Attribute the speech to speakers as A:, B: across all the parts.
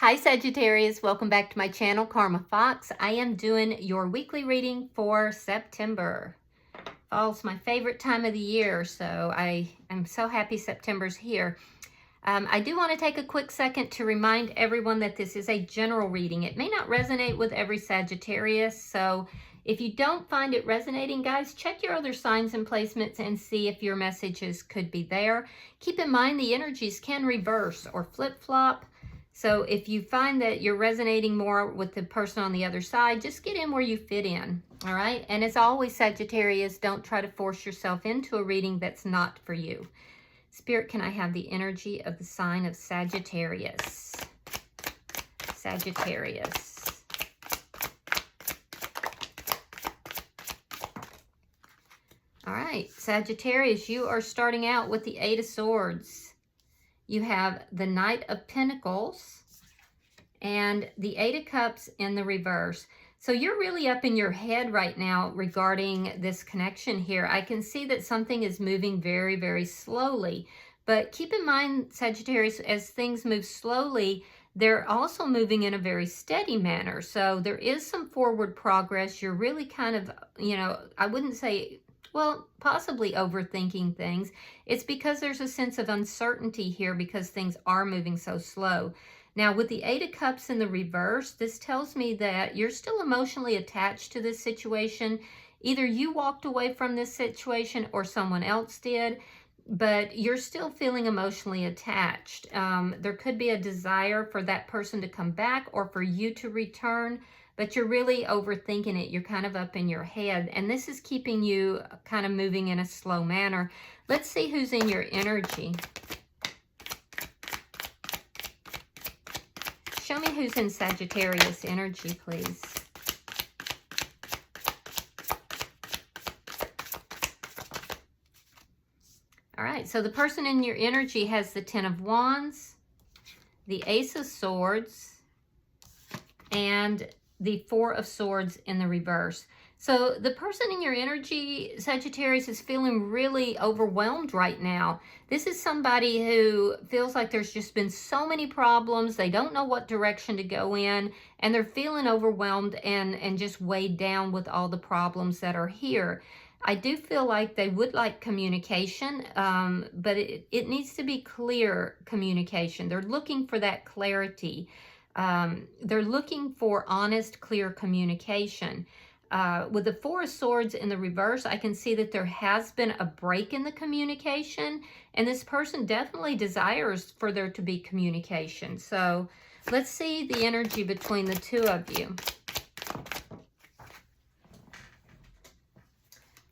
A: Hi Sagittarius, welcome back to my channel, Karma Fox. I am doing your weekly reading for September. Fall's my favorite time of the year, so I am so happy September's here. I do want to take a quick second to remind everyone that this is a general reading. It may not resonate with every Sagittarius, so if you don't find it resonating, guys, check your other signs and placements and see if your messages could be there. Keep in mind the energies can reverse or flip-flop. So if you find that you're resonating more with the person on the other side, just get in where you fit in, all right? And as always, Sagittarius, don't try to force yourself into a reading that's not for you. Spirit, can I have the energy of the sign of Sagittarius? Sagittarius. All right, Sagittarius, you are starting out with the Eight of Swords. You have the Knight of Pentacles and the Eight of Cups in the reverse. So you're really up in your head right now regarding this connection here. I can see that something is moving very, very slowly. But keep in mind, Sagittarius, as things move slowly, they're also moving in a very steady manner. So there is some forward progress. You're really kind of, I wouldn't say, well, possibly overthinking things. It's because there's a sense of uncertainty here because things are moving so slow. Now, with the Eight of Cups in the reverse, this tells me that you're still emotionally attached to this situation. Either you walked away from this situation or someone else did, but you're still feeling emotionally attached. There could be a desire for that person to come back or for you to return, but you're really overthinking it. You're kind of up in your head, and this is keeping you kind of moving in a slow manner. Let's see who's in your energy. Show me who's in Sagittarius energy, please. All right, so the person in your energy has the Ten of Wands, the Ace of Swords, and the Four of Swords in the reverse. So the person in your energy, Sagittarius, is feeling really overwhelmed right now. This is somebody who feels like there's just been so many problems. They don't know what direction to go in, and they're feeling overwhelmed and just weighed down with all the problems that are here. I do feel like they would like communication, but it needs to be clear communication. They're looking for that clarity. They're looking for honest, clear communication. With the Four of Swords in the reverse, I can see that there has been a break in the communication, and this person definitely desires for there to be communication. So let's see the energy between the two of you.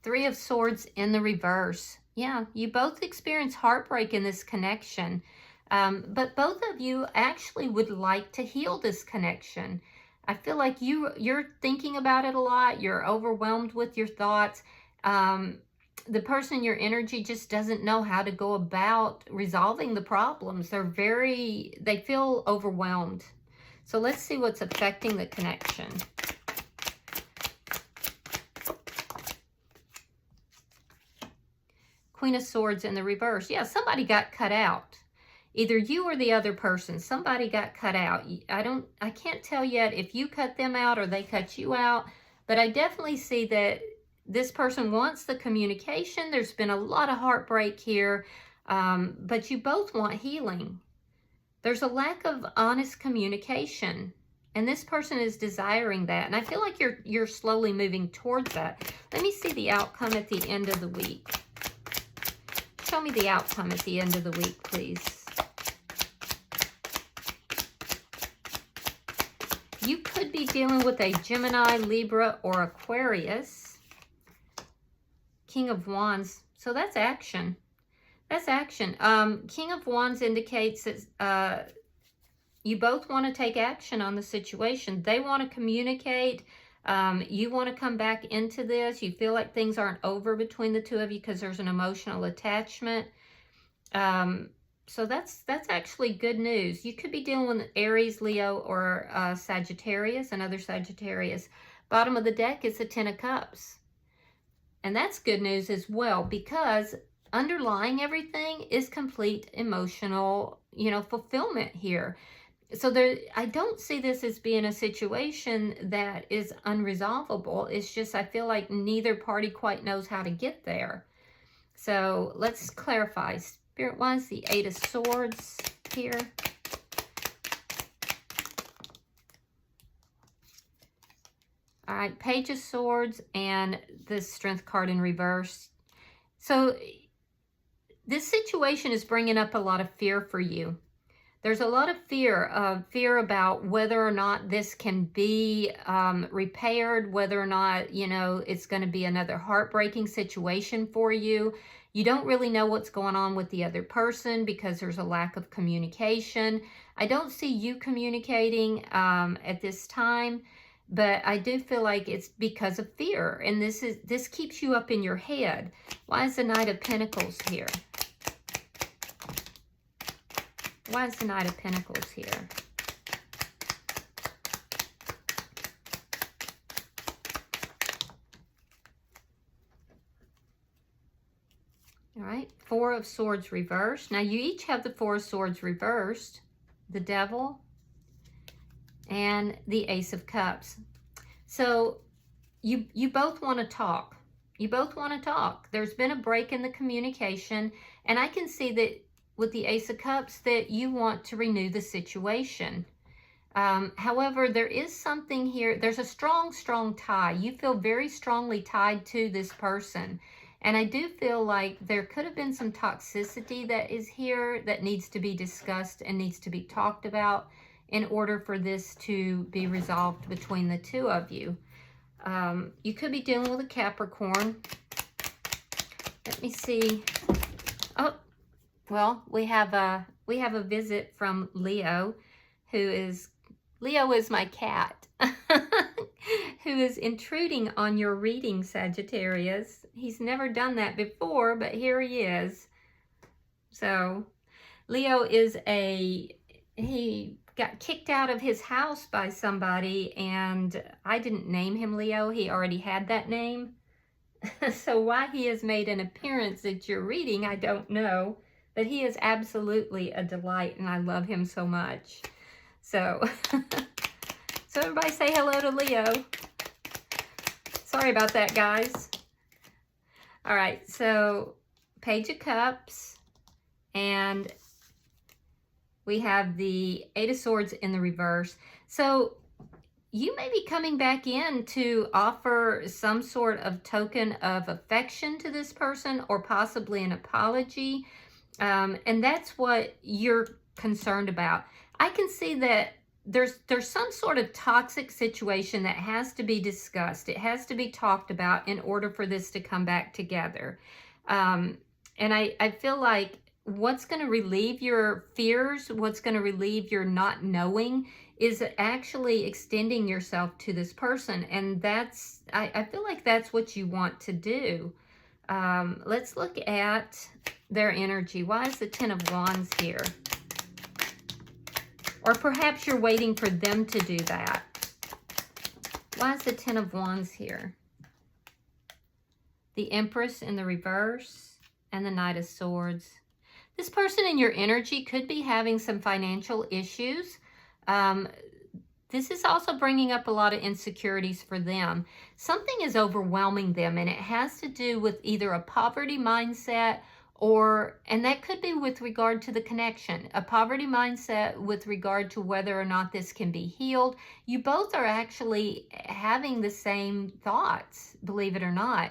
A: Three of Swords in the reverse. Yeah, you both experience heartbreak in this connection. But both of you actually would like to heal this connection. I feel like you're thinking about it a lot. You're overwhelmed with your thoughts. The person in your energy just doesn't know how to go about resolving the problems. They feel overwhelmed. So let's see what's affecting the connection. Queen of Swords in the reverse. Yeah, somebody got cut out. Either you or the other person, somebody got cut out. I can't tell yet if you cut them out or they cut you out, but I definitely see that this person wants the communication. There's been a lot of heartbreak here, but you both want healing. There's a lack of honest communication, and this person is desiring that, and I feel like you're slowly moving towards that. Let me see the outcome at the end of the week. Show me the outcome at the end of the week, please. You could be dealing with a Gemini, Libra, or Aquarius. King of Wands. So that's action. That's action. King of Wands indicates that you both want to take action on the situation. They want to communicate. You want to come back into this. You feel like things aren't over between the two of you because there's an emotional attachment. So that's actually good news. You could be dealing with Aries, Leo, or Sagittarius, another Sagittarius. Bottom of the deck is the Ten of Cups. And that's good news as well, because underlying everything is complete emotional, fulfillment here. So I don't see this as being a situation that is unresolvable. It's just I feel like neither party quite knows how to get there. So let's clarify. Spirit-wise, the Eight of Swords here. All right, Page of Swords and the Strength card in reverse. So this situation is bringing up a lot of fear for you. There's a lot of fear about whether or not this can be repaired, whether or not, you know, it's going to be another heartbreaking situation for you. You don't really know what's going on with the other person because there's a lack of communication. I don't see you communicating at this time, but I do feel like it's because of fear. And this keeps you up in your head. Why is the Knight of Pentacles here? Why is the Knight of Pentacles here? All right, Four of Swords reversed. Now you each have the Four of Swords reversed, the Devil, and the Ace of Cups. So you both want to talk. You both want to talk. There's been a break in the communication, and I can see that with the Ace of Cups that you want to renew the situation. However, there is something here. There's a strong tie. You feel very strongly tied to this person. And I do feel like there could have been some toxicity that is here that needs to be discussed and needs to be talked about in order for this to be resolved between the two of you. You could be dealing with a Capricorn. Let me see. Oh, well, we have a visit from Leo, Leo is my cat, who is intruding on your reading, Sagittarius. He's never done that before, but here he is. So, Leo is he got kicked out of his house by somebody, and I didn't name him Leo. He already had that name. So why he has made an appearance at your reading, I don't know. But he is absolutely a delight, and I love him so much. So, so everybody say hello to Leo. Sorry about that, guys. All right, so Page of Cups, and we have the Eight of Swords in the reverse. So you may be coming back in to offer some sort of token of affection to this person, or possibly an apology. And that's what you're concerned about. I can see that there's some sort of toxic situation that has to be discussed. It has to be talked about in order for this to come back together. And I feel like what's going to relieve your fears, what's going to relieve your not knowing, is actually extending yourself to this person. And I feel like that's what you want to do. Let's look at their energy. Why is the Ten of Wands here? Or perhaps you're waiting for them to do that. Why is the Ten of Wands here? The Empress in the reverse and the Knight of Swords. This person in your energy could be having some financial issues. This is also bringing up a lot of insecurities for them. Something is overwhelming them, and it has to do with either a poverty mindset and that could be with regard to the connection, a poverty mindset with regard to whether or not this can be healed. You both are actually having the same thoughts, believe it or not.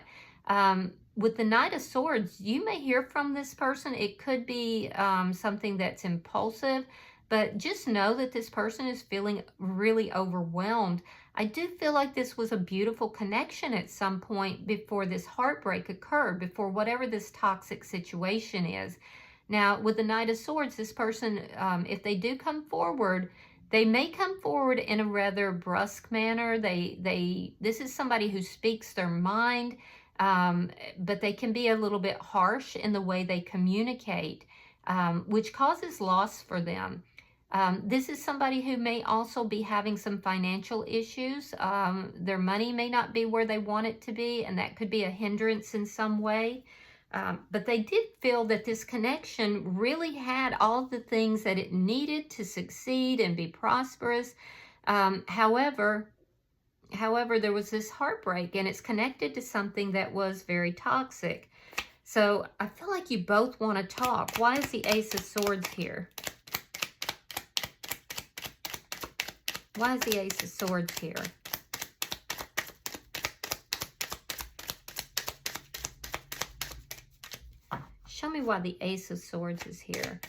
A: With the Knight of Swords, you may hear from this person. It could be something that's impulsive, but just know that this person is feeling really overwhelmed. I do feel like this was a beautiful connection at some point before this heartbreak occurred, before whatever this toxic situation is. Now, with the Knight of Swords, this person, if they do come forward, they may come forward in a rather brusque manner. This is somebody who speaks their mind, but they can be a little bit harsh in the way they communicate, which causes loss for them. This is somebody who may also be having some financial issues. Their money may not be where they want it to be, and that could be a hindrance in some way. But they did feel that this connection really had all the things that it needed to succeed and be prosperous. However, there was this heartbreak, and it's connected to something that was very toxic. So I feel like you both want to talk. Why is the Ace of Swords here? Why is the Ace of Swords here? Show me why the Ace of Swords is here.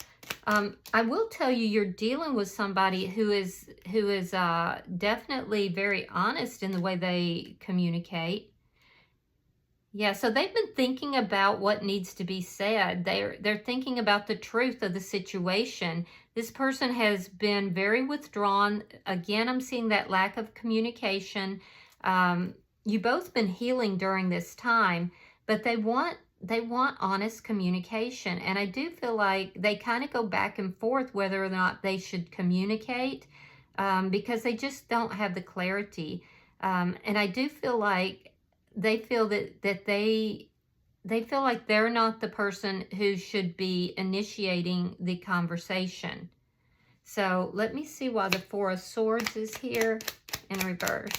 A: I will tell you, you're dealing with somebody who is definitely very honest in the way they communicate. Yeah, so they've been thinking about what needs to be said. They're thinking about the truth of the situation. This person has been very withdrawn. Again, I'm seeing that lack of communication. You both been healing during this time, but they want honest communication. And I do feel like they kind of go back and forth whether or not they should communicate, because they just don't have the clarity. And I do feel like they feel that they feel like they're not the person who should be initiating the conversation. So let me see why the Four of Swords is here in reverse.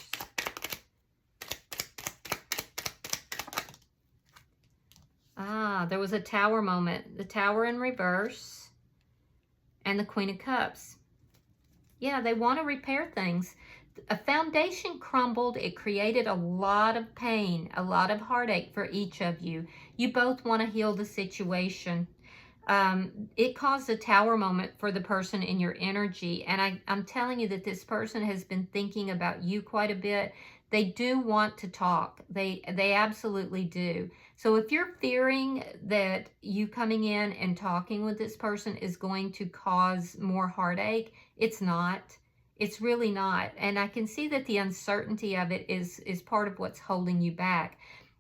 A: There was a Tower moment. The Tower in reverse and the Queen of Cups. Yeah, they want to repair things. A foundation crumbled. It created a lot of pain, a lot of heartache for each of you. You both want to heal the situation. It caused a Tower moment for the person in your energy. And I'm telling you that this person has been thinking about you quite a bit. They do want to talk. They absolutely do. So if you're fearing that you coming in and talking with this person is going to cause more heartache, it's not. It's really not. And I can see that the uncertainty of it is part of what's holding you back.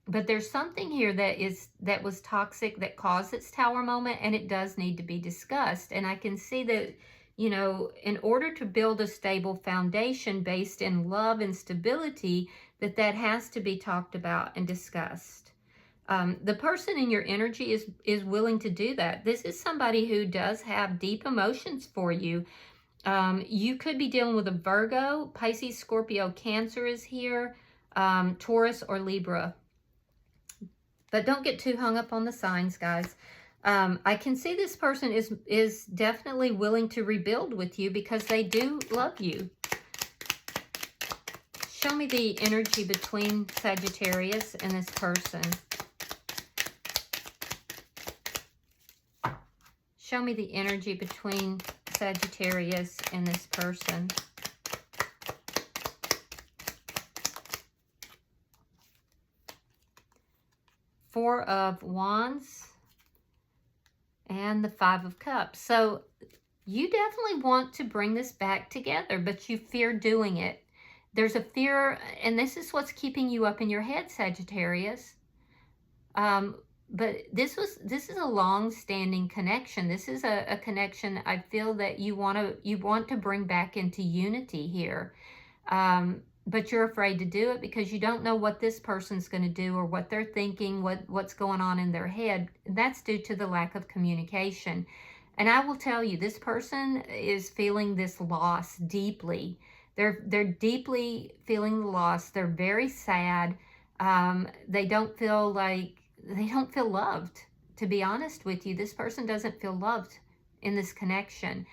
A: But there's something here that was toxic that caused its Tower moment, and it does need to be discussed. And I can see that, you know, in order to build a stable foundation based in love and stability, that has to be talked about and discussed. The person in your energy is willing to do that. This is somebody who does have deep emotions for you. You could be dealing with a Virgo, Pisces, Scorpio, Cancer is here, Taurus, or Libra. But don't get too hung up on the signs, guys. I can see this person is definitely willing to rebuild with you because they do love you. Show me the energy between Sagittarius and this person. Show me the energy between Sagittarius and this person. Four of Wands and the Five of Cups. So you definitely want to bring this back together, but you fear doing it. There's a fear, and this is what's keeping you up in your head, Sagittarius. But this is a long-standing connection. This is a connection I feel that you want to bring back into unity here. But you're afraid to do it because you don't know what this person's going to do or what they're thinking, what's going on in their head. That's due to the lack of communication. And I will tell you, this person is feeling this loss deeply. They're deeply feeling the loss. They're very sad. They don't feel loved, to be honest with you. This person doesn't feel loved in this connection.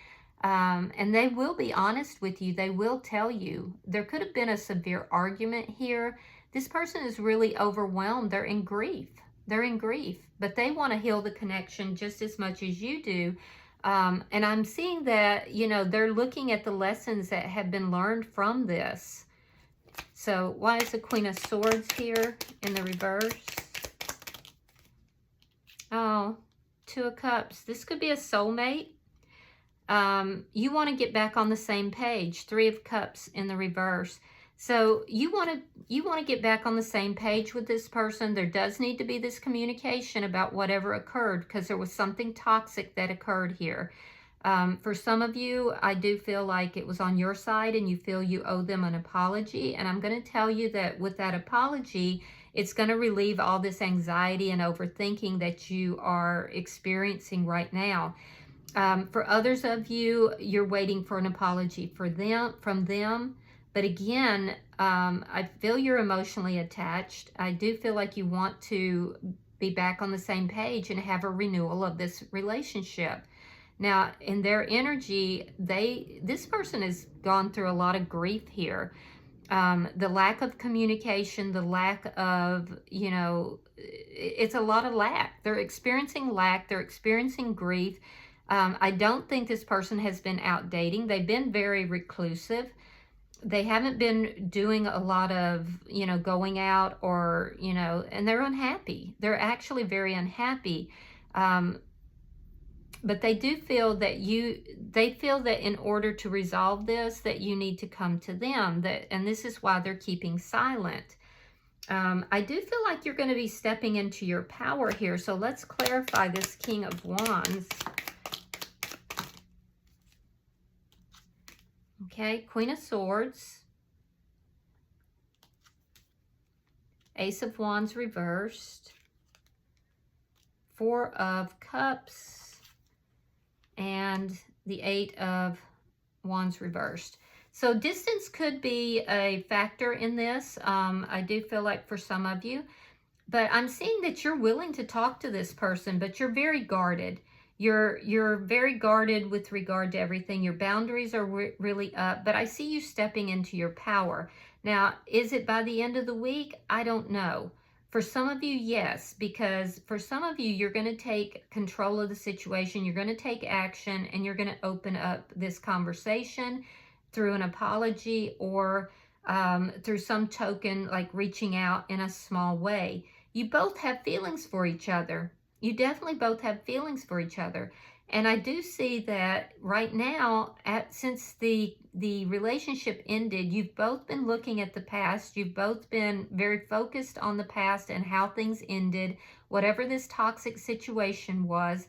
A: And they will be honest with you. They will tell you. There could have been a severe argument here. This person is really overwhelmed. They're in grief. But they want to heal the connection just as much as you do. And I'm seeing that, you know, they're looking at the lessons that have been learned from this. So why is the Queen of Swords here in the reverse? Oh, Two of Cups. This could be a soulmate. You want to get back on the same page. Three of Cups in the reverse. So you want to get back on the same page with this person. There does need to be this communication about whatever occurred because there was something toxic that occurred here. For some of you, I do feel like it was on your side and you feel you owe them an apology. And I'm going to tell you that with that apology, it's going to relieve all this anxiety and overthinking that you are experiencing right now. For others of you, you're waiting for an apology from them. But again, I feel you're emotionally attached. I do feel like you want to be back on the same page and have a renewal of this relationship. Now, in their energy, this person has gone through a lot of grief here. The lack of communication, the lack of, it's a lot of lack. They're experiencing lack. They're experiencing grief. I don't think this person has been out dating. They've been very reclusive. They haven't been doing a lot of, going out or, and they're unhappy. They're actually very unhappy. But they do feel that they feel that in order to resolve this, that you need to come to them, and this is why they're keeping silent. I do feel like you're going to be stepping into your power here. So let's clarify this King of Wands. Okay, Queen of Swords, Ace of Wands reversed, Four of Cups, and the Eight of Wands reversed. So distance could be a factor in this. I do feel like for some of you, but I'm seeing that you're willing to talk to this person, but you're very guarded. You're very guarded with regard to everything. Your boundaries are really up, but I see you stepping into your power. Now, is it by the end of the week? I don't know. For some of you, yes, because for some of you, you're going to take control of the situation. You're going to take action, and you're going to open up this conversation through an apology or through some token, like reaching out in a small way. You both have feelings for each other. You definitely both have feelings for each other. And I do see that right now, since the relationship ended, you've both been looking at the past. You've both been very focused on the past and how things ended, whatever this toxic situation was.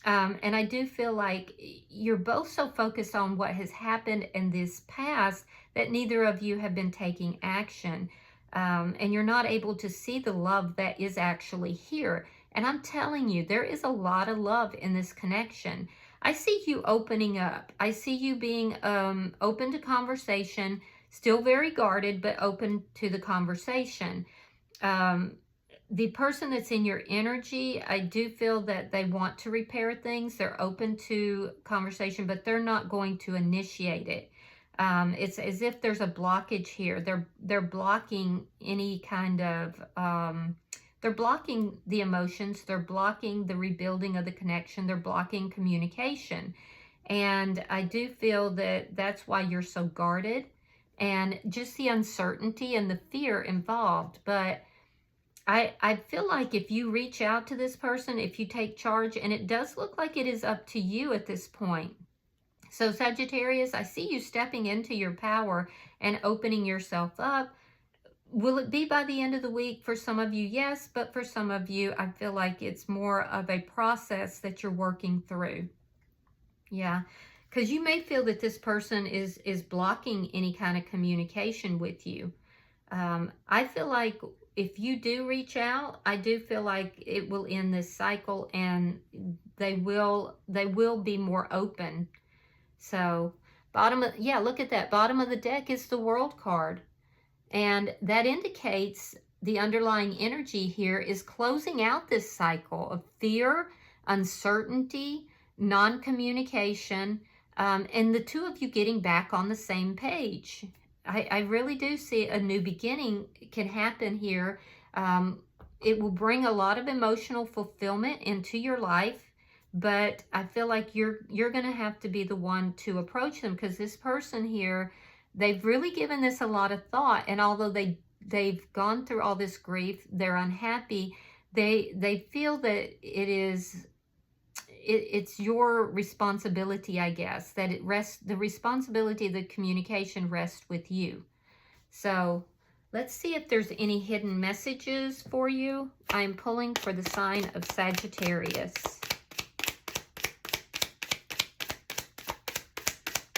A: And I do feel like you're both so focused on what has happened in this past that neither of you have been taking action. And you're not able to see the love that is actually here. And I'm telling you, there is a lot of love in this connection. I see you opening up. I see you being open to conversation, still very guarded, but open to the conversation. The person that's in your energy, I do feel that they want to repair things. They're open to conversation, but they're not going to initiate it. It's as if there's a blockage here. They're blocking any kind of... they're blocking the emotions. They're blocking the rebuilding of the connection. They're blocking communication. And I do feel that that's why you're so guarded and just the uncertainty and the fear involved. But I feel like if you reach out to this person, if you take charge, and it does look like it is up to you at this point. So Sagittarius, I see you stepping into your power and opening yourself up. Will it be by the end of the week? For some of you, yes, but for some of you, I feel like it's more of a process that you're working through. Yeah, because you may feel that this person is blocking any kind of communication with you. I feel like if you do reach out, I do feel like it will end this cycle, and they will be more open. So look at that. Bottom of the deck is the World card. And that indicates the underlying energy here is closing out this cycle of fear, uncertainty, non-communication, and the two of you getting back on the same page. I really do see a new beginning can happen here. It will bring a lot of emotional fulfillment into your life, but I feel like you're going to have to be the one to approach them, because this person here, they've really given this a lot of thought, and although they've gone through all this grief, they're unhappy. They feel that it's your responsibility, I guess, that the responsibility of the communication rests with you. So let's see if there's any hidden messages for you. I'm pulling for the sign of Sagittarius.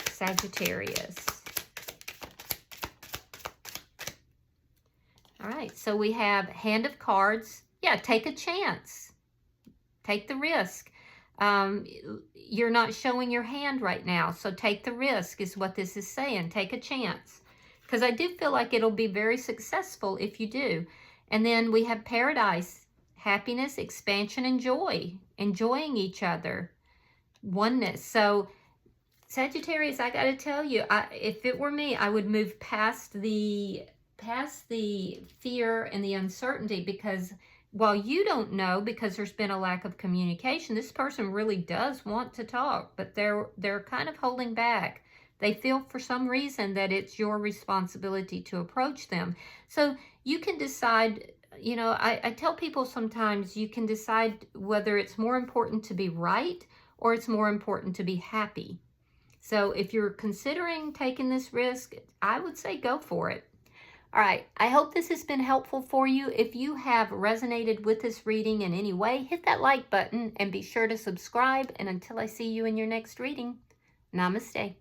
A: Sagittarius. All right. right, so we have Hand of Cards. Yeah, take a chance. Take the risk. You're not showing your hand right now, so take the risk is what this is saying. Take a chance. Because I do feel like it'll be very successful if you do. And then we have Paradise. Happiness, expansion, and joy. Enjoying each other. Oneness. So Sagittarius, I got to tell you, if it were me, I would move past the fear and the uncertainty, because while you don't know, because there's been a lack of communication, this person really does want to talk, but they're kind of holding back. They feel for some reason that it's your responsibility to approach them. So you can decide, you know, I tell people sometimes you can decide whether it's more important to be right or it's more important to be happy. So if you're considering taking this risk, I would say go for it. All right, I hope this has been helpful for you. If you have resonated with this reading in any way, hit that like button and be sure to subscribe. And until I see you in your next reading, namaste.